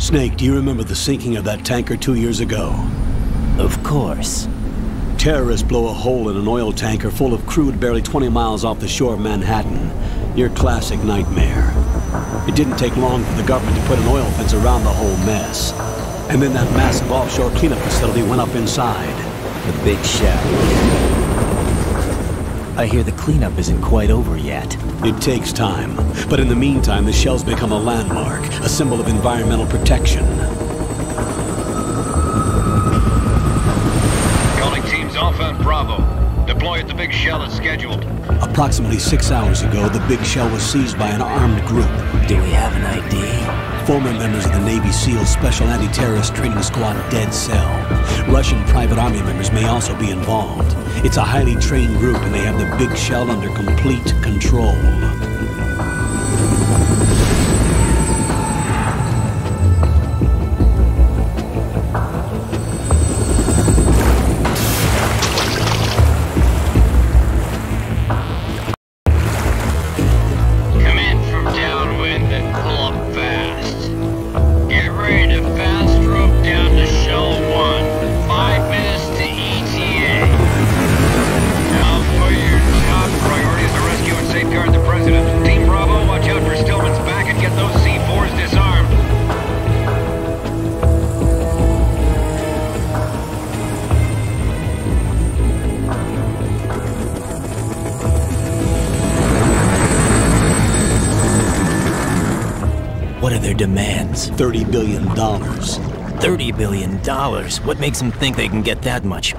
Snake, do you remember the sinking of that tanker 2 years ago? Of course. Terrorists blow a hole in an oil tanker full of crude barely 20 miles off the shore of Manhattan. Your classic nightmare. It didn't take long for the government to put an oil fence around the whole mess. And then that massive offshore cleanup facility went up inside. The big shell. I hear the cleanup isn't quite over yet. It takes time. But in the meantime, the shell's become a landmark, a symbol of environmental protection. Alpha and Bravo. Deploy at the big shell as scheduled. Approximately 6 hours ago, the big shell was seized by an armed group. Do we have an ID? Former members of the Navy SEALs Special Anti-Terrorist Training Squad Dead Cell. Russian private army members may also be involved. It's a highly trained group and they have the big shell under complete control. What are their demands? $30 billion. $30 billion? What makes them think they can get that much?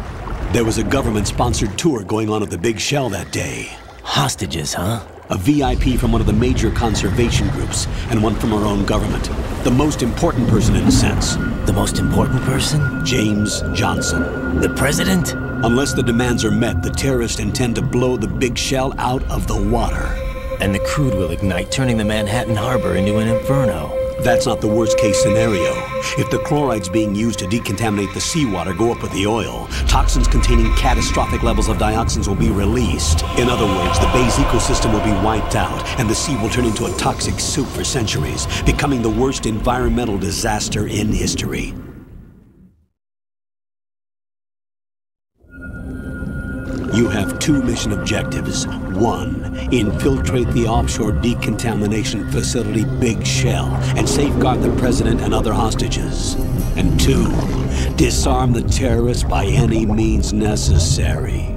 There was a government-sponsored tour going on at the big shell that day. Hostages, huh? A VIP from one of the major conservation groups, and one from our own government. The most important person in a sense. The most important person? James Johnson. The president? Unless the demands are met, the terrorists intend to blow the big shell out of the water. And the crude will ignite, turning the Manhattan harbor into an inferno. That's not the worst-case scenario. If the chlorides being used to decontaminate the seawater go up with the oil, toxins containing catastrophic levels of dioxins will be released. In other words, the bay's ecosystem will be wiped out, and the sea will turn into a toxic soup for centuries, becoming the worst environmental disaster in history. You have 2 mission objectives. 1, infiltrate the offshore decontamination facility Big Shell and safeguard the president and other hostages. And 2, disarm the terrorists by any means necessary.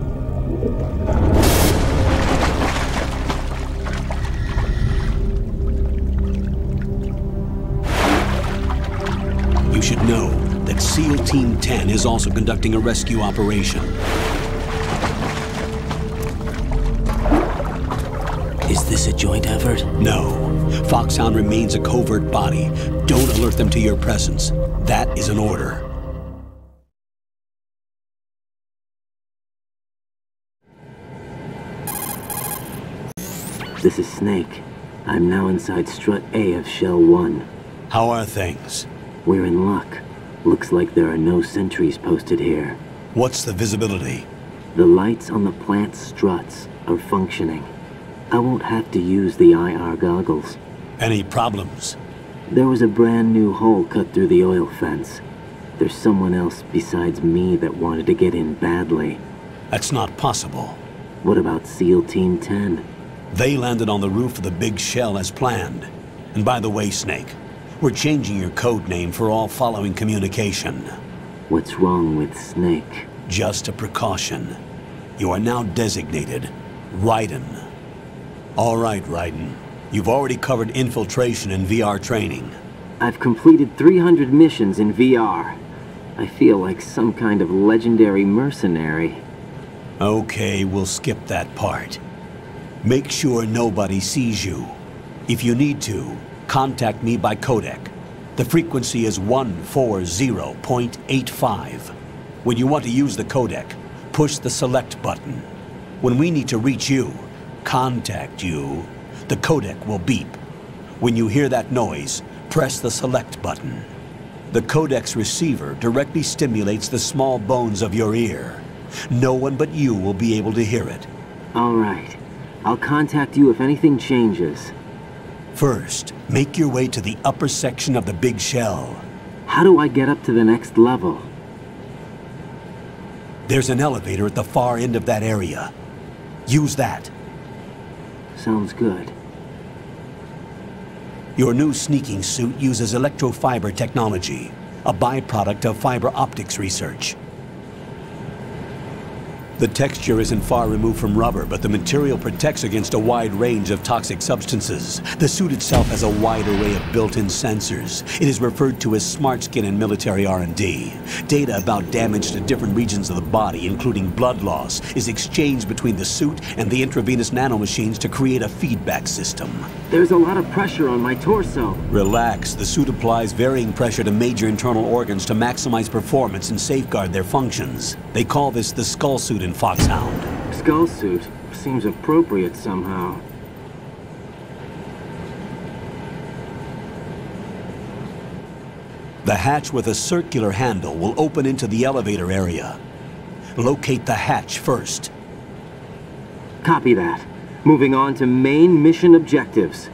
You should know that SEAL Team 10 is also conducting a rescue operation. Is this a joint effort? No. Foxhound remains a covert body. Don't alert them to your presence. That is an order. This is Snake. I'm now inside Strut A of Shell 1. How are things? We're in luck. Looks like there are no sentries posted here. What's the visibility? The lights on the plant's struts are functioning. I won't have to use the IR goggles. Any problems? There was a brand new hole cut through the oil fence. There's someone else besides me that wanted to get in badly. That's not possible. What about SEAL Team 10? They landed on the roof of the big shell as planned. And by the way, Snake, we're changing your code name for all following communication. What's wrong with Snake? Just a precaution. You are now designated Raiden. All right, Raiden. You've already covered infiltration and VR training. I've completed 300 missions in VR. I feel like some kind of legendary mercenary. Okay, we'll skip that part. Make sure nobody sees you. If you need to, contact me by codec. The frequency is 140.85. When you want to use the codec, push the select button. When we need to reach you, contact you, the codec will beep. When you hear that noise, press the select button. The codec's receiver directly stimulates the small bones of your ear. No one but you will be able to hear it. All right. I'll contact you if anything changes. First, make your way to the upper section of the big shell. How do I get up to the next level? There's an elevator at the far end of that area. Use that. Sounds good. Your new sneaking suit uses electrofiber technology, a byproduct of fiber optics research. The texture isn't far removed from rubber, but the material protects against a wide range of toxic substances. The suit itself has a wide array of built-in sensors. It is referred to as smart skin in military R&D. Data about damage to different regions of the body, including blood loss, is exchanged between the suit and the intravenous nanomachines to create a feedback system. There's a lot of pressure on my torso. Relax. The suit applies varying pressure to major internal organs to maximize performance and safeguard their functions. They call this the skull suit in Foxhound. Skull suit seems appropriate somehow. The hatch with a circular handle will open into the elevator area. Locate the hatch first. Copy that. Moving on to main mission objectives.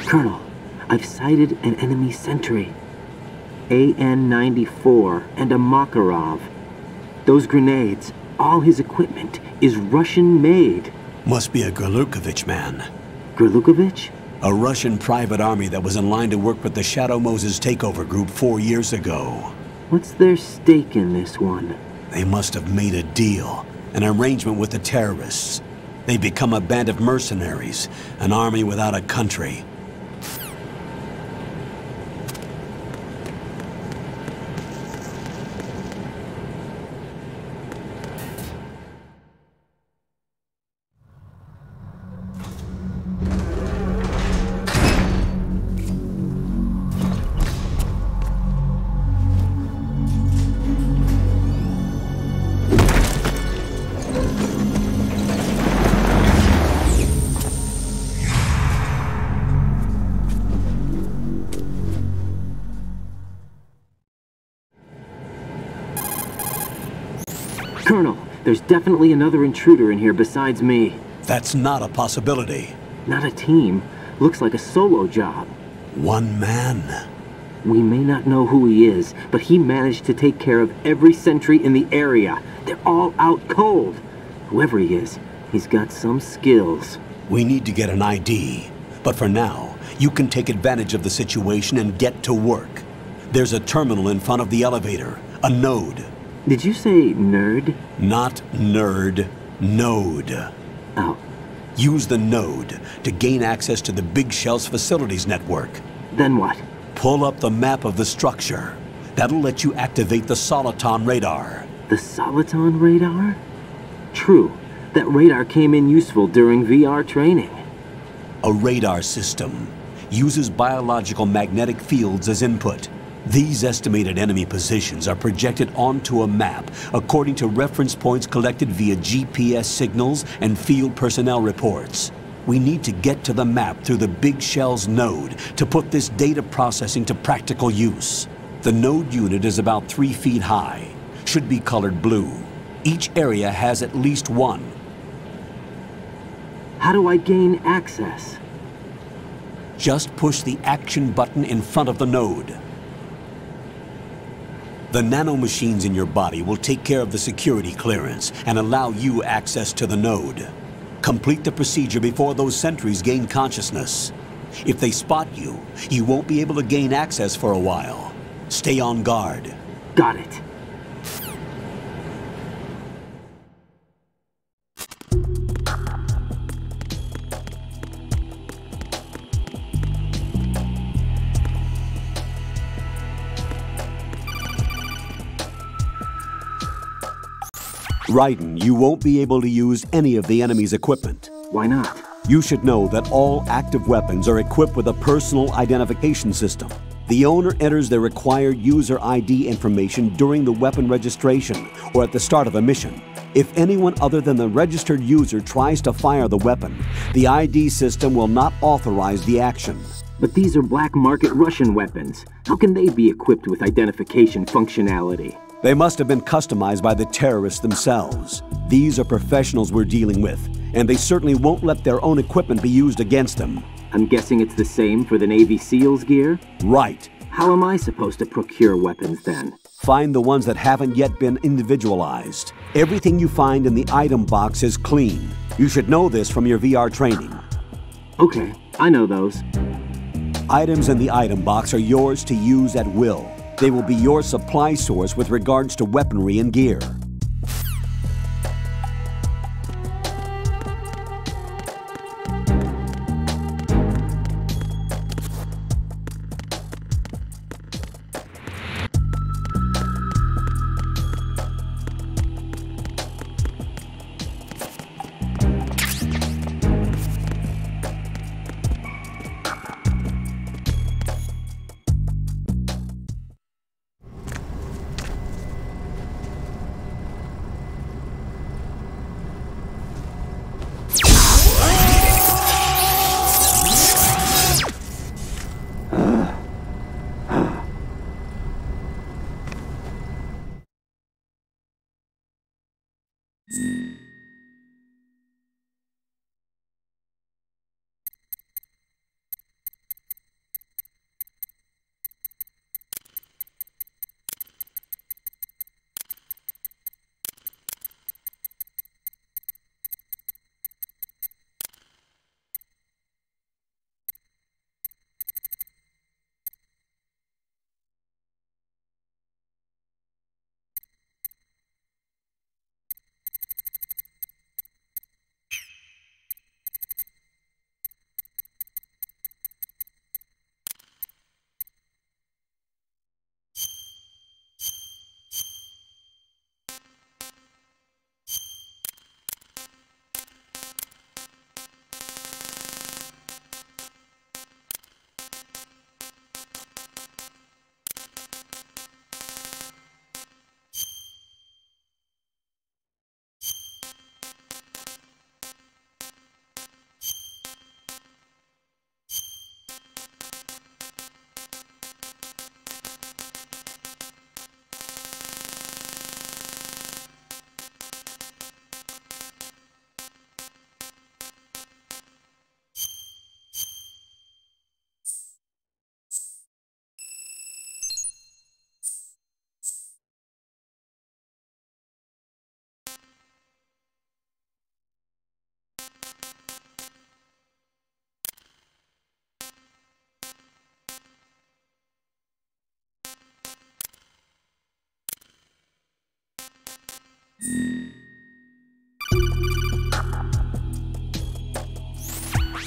Colonel, I've sighted an enemy sentry. AN-94 and a Makarov. Those grenades, all his equipment, is Russian-made. Must be a Gorlukovich man. Gorlukovich? A Russian private army that was in line to work with the Shadow Moses takeover group 4 years ago. What's their stake in this one? They must have made a deal, an arrangement with the terrorists. They've become a band of mercenaries, an army without a country. Colonel, there's definitely another intruder in here besides me. That's not a possibility. Not a team. Looks like a solo job. One man. We may not know who he is, but he managed to take care of every sentry in the area. They're all out cold. Whoever he is, he's got some skills. We need to get an ID. But for now, you can take advantage of the situation and get to work. There's a terminal in front of the elevator. A node. Did you say nerd? Not nerd. Node. Oh, Use the node to gain access to the Big Shell's facilities network. Then what? Pull up the map of the structure. That'll let you activate the Soliton radar. The Soliton radar? True. That radar came in useful during VR training. A radar system uses biological magnetic fields as input. These estimated enemy positions are projected onto a map according to reference points collected via GPS signals and field personnel reports. We need to get to the map through the Big Shell's node to put this data processing to practical use. The node unit is about 3 feet high, should be colored blue. Each area has at least one. How do I gain access? Just push the action button in front of the node. The nanomachines in your body will take care of the security clearance and allow you access to the node. Complete the procedure before those sentries gain consciousness. If they spot you, you won't be able to gain access for a while. Stay on guard. Got it. Raiden, you won't be able to use any of the enemy's equipment. Why not? You should know that all active weapons are equipped with a personal identification system. The owner enters their required user ID information during the weapon registration or at the start of a mission. If anyone other than the registered user tries to fire the weapon, the ID system will not authorize the action. But these are black market Russian weapons. How can they be equipped with identification functionality? They must have been customized by the terrorists themselves. These are professionals we're dealing with, and they certainly won't let their own equipment be used against them. I'm guessing it's the same for the Navy SEALs gear? Right. How am I supposed to procure weapons then? Find the ones that haven't yet been individualized. Everything you find in the item box is clean. You should know this from your VR training. Okay, I know those. Items in the item box are yours to use at will. They will be your supply source with regards to weaponry and gear.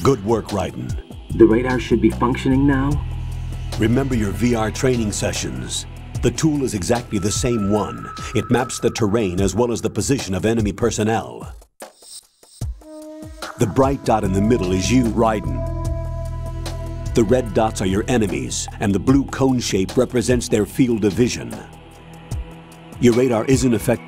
Good work, Raiden. The radar should be functioning now? Remember your VR training sessions. The tool is exactly the same one. It maps the terrain as well as the position of enemy personnel. The bright dot in the middle is you, Raiden. The red dots are your enemies, and the blue cone shape represents their field of vision. Your radar isn't effective.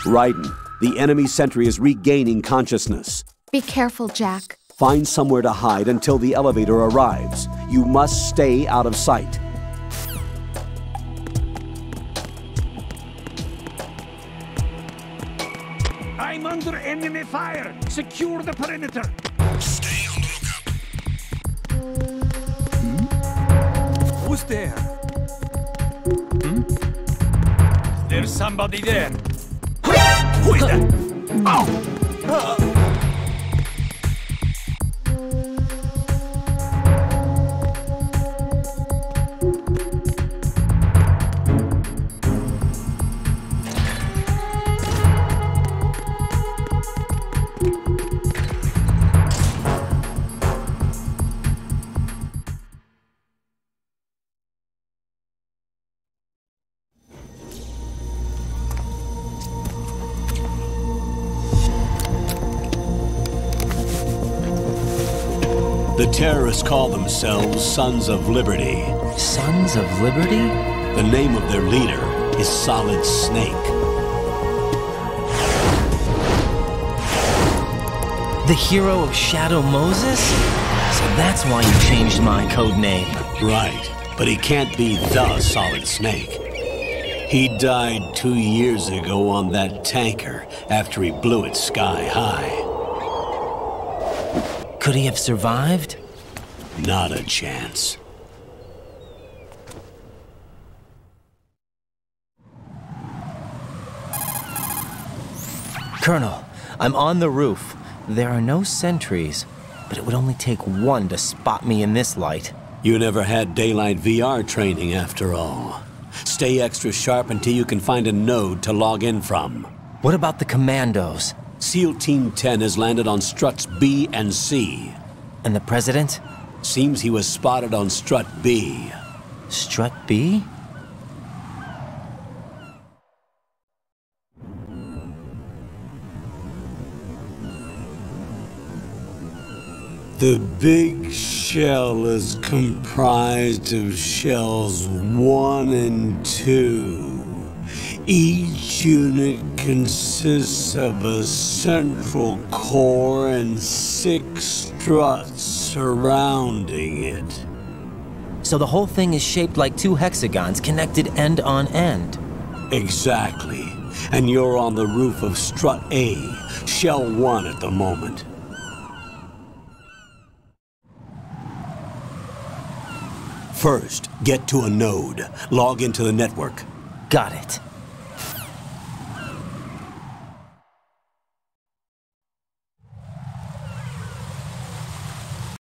Raiden, the enemy sentry is regaining consciousness. Be careful, Jack. Find somewhere to hide until the elevator arrives. You must stay out of sight. I'm under enemy fire! Secure the perimeter! Stay on the lookout. Who's there? There's somebody there. Who is that? Oh! The terrorists call themselves Sons of Liberty. Sons of Liberty? The name of their leader is Solid Snake. The hero of Shadow Moses? So that's why you changed my code name. Right, but he can't be the Solid Snake. He died 2 years ago on that tanker after he blew it sky high. Could he have survived? Not a chance. Colonel, I'm on the roof. There are no sentries, but it would only take one to spot me in this light. You never had daylight VR training after all. Stay extra sharp until you can find a node to log in from. What about the commandos? SEAL Team 10 has landed on struts B and C. And the president? Seems he was spotted on strut B. Strut B? The big shell is comprised of shells 1 and 2. Each unit consists of a central core and 6 struts surrounding it. So the whole thing is shaped like 2 hexagons connected end on end. Exactly. And you're on the roof of Strut A, Shell 1 at the moment. First, get to a node. Log into the network. Got it.